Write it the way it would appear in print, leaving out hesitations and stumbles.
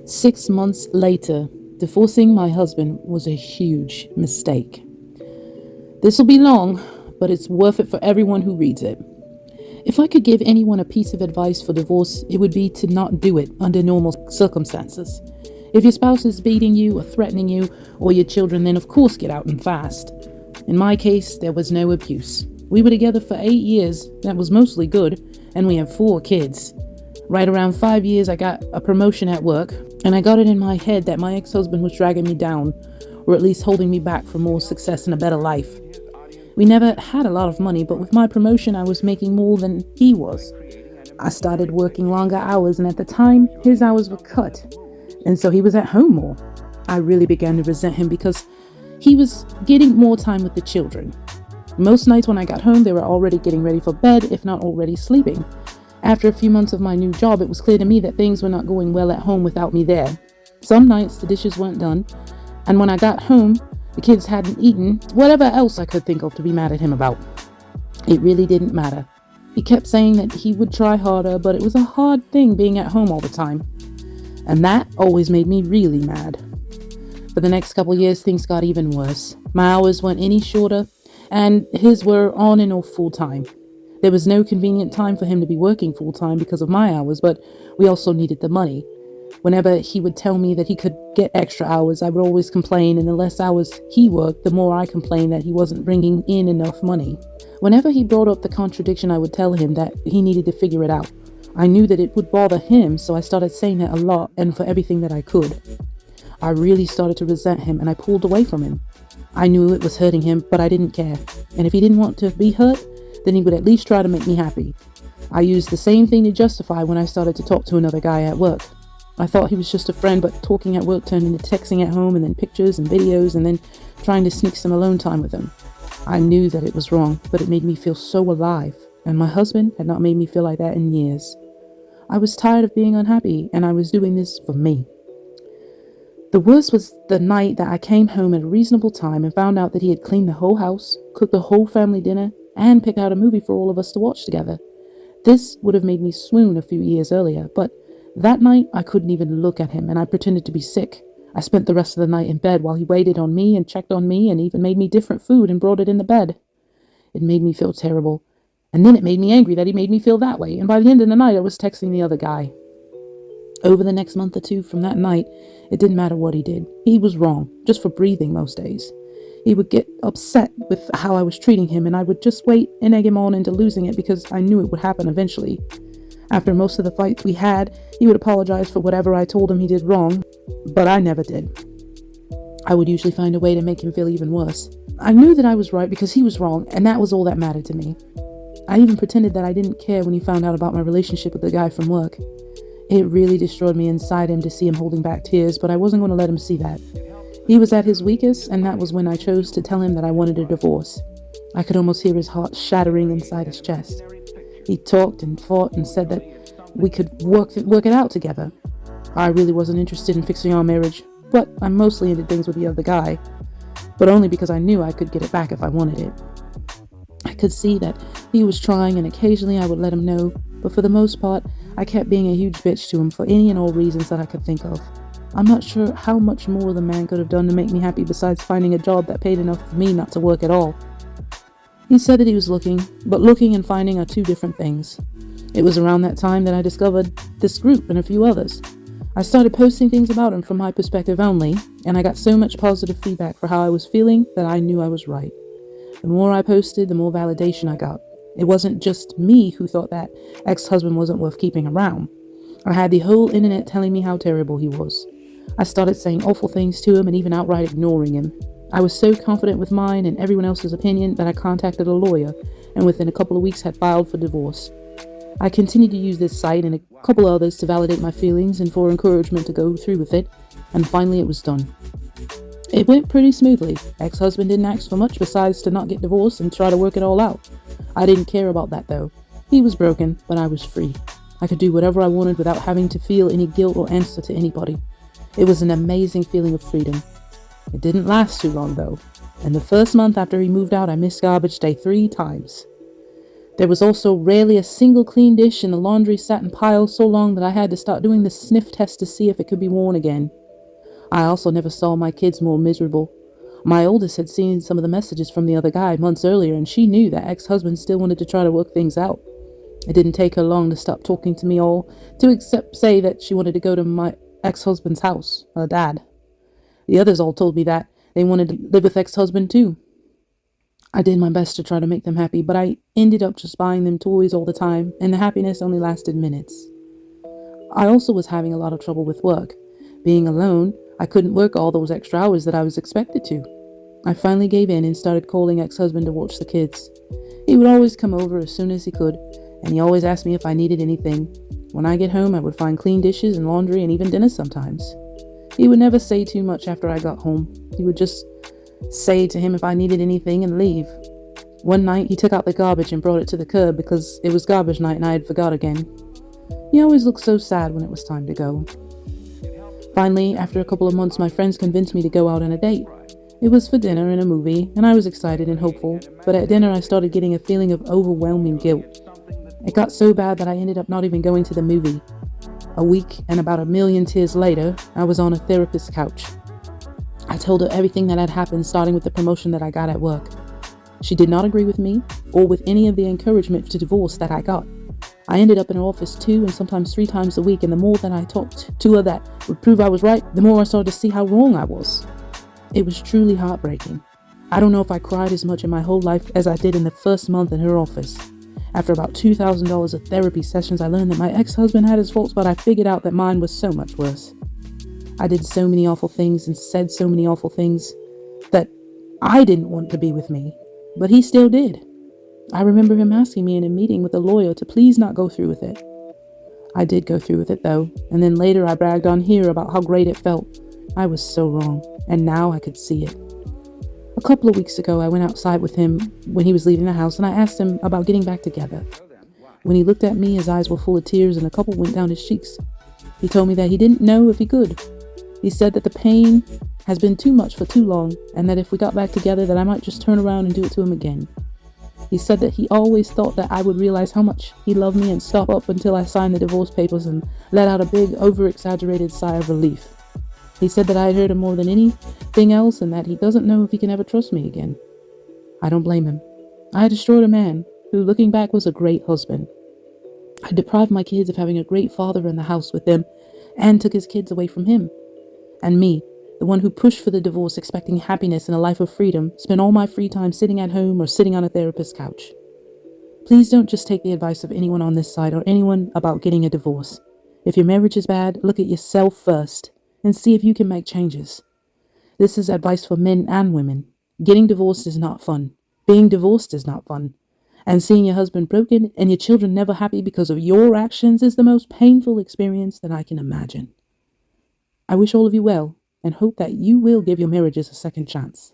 6 months later, divorcing my husband was a huge mistake. This will be long, but it's worth it for everyone who reads it. If I could give anyone a piece of advice for divorce, it would be to not do it under normal circumstances. If your spouse is beating you or threatening you or your children, then of course get out and fast. In my case, there was no abuse. We were together for 8 years, that was mostly good, and we have 4 kids. Right around 5 years, I got a promotion at work, and I got it in my head that my ex-husband was dragging me down, or at least holding me back for more success and a better life. We never had a lot of money, but with my promotion, I was making more than he was. I started working longer hours, and at the time, his hours were cut, and so he was at home more. I really began to resent him because he was getting more time with the children. Most nights when I got home, they were already getting ready for bed, if not already sleeping. After a few months of my new job, it was clear to me that things were not going well at home without me there. Some nights the dishes weren't done, and when I got home, the kids hadn't eaten, whatever else I could think of to be mad at him about. It really didn't matter. He kept saying that he would try harder, but it was a hard thing being at home all the time. And that always made me really mad. For the next couple years, things got even worse. My hours weren't any shorter, and his were on and off full time. There was no convenient time for him to be working full time because of my hours, but we also needed the money. Whenever he would tell me that he could get extra hours, I would always complain, and the less hours he worked, the more I complained that he wasn't bringing in enough money. Whenever he brought up the contradiction, I would tell him that he needed to figure it out. I knew that it would bother him, so I started saying that a lot and for everything that I could. I really started to resent him, and I pulled away from him. I knew it was hurting him, but I didn't care. And if he didn't want to be hurt, then he would at least try to make me happy. I used the same thing to justify when I started to talk to another guy at work. I thought he was just a friend, but talking at work turned into texting at home and then pictures and videos and then trying to sneak some alone time with him. I knew that it was wrong, but it made me feel so alive, and my husband had not made me feel like that in years. I was tired of being unhappy, and I was doing this for me. The worst was the night that I came home at a reasonable time and found out that he had cleaned the whole house, cooked the whole family dinner, and picked out a movie for all of us to watch together. This would have made me swoon a few years earlier, but that night I couldn't even look at him, and I pretended to be sick. I spent the rest of the night in bed while he waited on me and checked on me and even made me different food and brought it in the bed. It made me feel terrible, and then it made me angry that he made me feel that way, and by the end of the night I was texting the other guy. Over the next month or two from that night, it didn't matter what he did. He was wrong, just for breathing most days. He would get upset with how I was treating him, and I would just wait and egg him on into losing it because I knew it would happen eventually. After most of the fights we had, he would apologize for whatever I told him he did wrong, but I never did. I would usually find a way to make him feel even worse. I knew that I was right because he was wrong, and that was all that mattered to me. I even pretended that I didn't care when he found out about my relationship with the guy from work. It really destroyed me inside him to see him holding back tears, but I wasn't going to let him see that. He was at his weakest, and that was when I chose to tell him that I wanted a divorce. I could almost hear his heart shattering inside his chest. He talked and fought and said that we could work it out together. I really wasn't interested in fixing our marriage, but I mostly ended things with the other guy, but only because I knew I could get it back if I wanted it. I could see that he was trying, and occasionally I would let him know, but for the most part, I kept being a huge bitch to him for any and all reasons that I could think of. I'm not sure how much more the man could have done to make me happy besides finding a job that paid enough for me not to work at all. He said that he was looking, but looking and finding are two different things. It was around that time that I discovered this group and a few others. I started posting things about him from my perspective only, and I got so much positive feedback for how I was feeling that I knew I was right. The more I posted, the more validation I got. It wasn't just me who thought that ex-husband wasn't worth keeping around. I had the whole internet telling me how terrible he was. I started saying awful things to him and even outright ignoring him. I was so confident with mine and everyone else's opinion that I contacted a lawyer, and within a couple of weeks had filed for divorce. I continued to use this site and a couple others to validate my feelings and for encouragement to go through with it, and finally it was done. It went pretty smoothly. Ex-husband didn't ask for much besides to not get divorced and try to work it all out. I didn't care about that though. He was broken, but I was free. I could do whatever I wanted without having to feel any guilt or answer to anybody. It was an amazing feeling of freedom. It didn't last too long though, and the first month after he moved out I missed garbage day 3 times. There was also rarely a single clean dish, and the laundry sat in piles so long that I had to start doing the sniff test to see if it could be worn again. I also never saw my kids more miserable. My oldest had seen some of the messages from the other guy months earlier, and she knew that ex-husband still wanted to try to work things out. It didn't take her long to stop talking to me all, to except say that she wanted to go to my ex-husband's house, her dad. The others all told me that they wanted to live with ex-husband too. I did my best to try to make them happy, but I ended up just buying them toys all the time, and the happiness only lasted minutes. I also was having a lot of trouble with work. Being alone, I couldn't work all those extra hours that I was expected to. I finally gave in and started calling ex-husband to watch the kids. He would always come over as soon as he could, and he always asked me if I needed anything. When I get home, I would find clean dishes and laundry and even dinner sometimes. He would never say too much after I got home. He would just say to him if I needed anything and leave. One night, he took out the garbage and brought it to the curb because it was garbage night and I had forgot again. He always looked so sad when it was time to go. Finally, after a couple of months, my friends convinced me to go out on a date. It was for dinner and a movie, and I was excited and hopeful, but at dinner I started getting a feeling of overwhelming guilt. It got so bad that I ended up not even going to the movie. A week and about 1,000,000 tears later, I was on a therapist's couch. I told her everything that had happened, starting with the promotion that I got at work. She did not agree with me, or with any of the encouragement to divorce that I got. I ended up in her office 2 and sometimes 3 times a week, and the more that I talked to her that would prove I was right, the more I started to see how wrong I was. It was truly heartbreaking. I don't know if I cried as much in my whole life as I did in the first month in her office. After about $2,000 of therapy sessions, I learned that my ex-husband had his faults, but I figured out that mine was so much worse. I did so many awful things and said so many awful things that I didn't want to be with me, but he still did. I remember him asking me in a meeting with a lawyer to please not go through with it. I did go through with it though, and then later I bragged on here about how great it felt. I was so wrong, and now I could see it. A couple of weeks ago, I went outside with him when he was leaving the house, and I asked him about getting back together. When he looked at me, his eyes were full of tears and a couple went down his cheeks. He told me that he didn't know if he could. He said that the pain has been too much for too long, and that if we got back together, that I might just turn around and do it to him again. He said that he always thought that I would realize how much he loved me and stop up until I signed the divorce papers and let out a big, over-exaggerated sigh of relief. He said that I had hurt him more than anything else and that he doesn't know if he can ever trust me again. I don't blame him. I destroyed a man who, looking back, was a great husband. I deprived my kids of having a great father in the house with them and took his kids away from him. And me, the one who pushed for the divorce expecting happiness and a life of freedom, spent all my free time sitting at home or sitting on a therapist's couch. Please don't just take the advice of anyone on this side or anyone about getting a divorce. If your marriage is bad, look at yourself first and see if you can make changes. This is advice for men and women. Getting divorced is not fun. Being divorced is not fun. And seeing your husband broken and your children never happy because of your actions is the most painful experience that I can imagine. I wish all of you well and hope that you will give your marriages a second chance.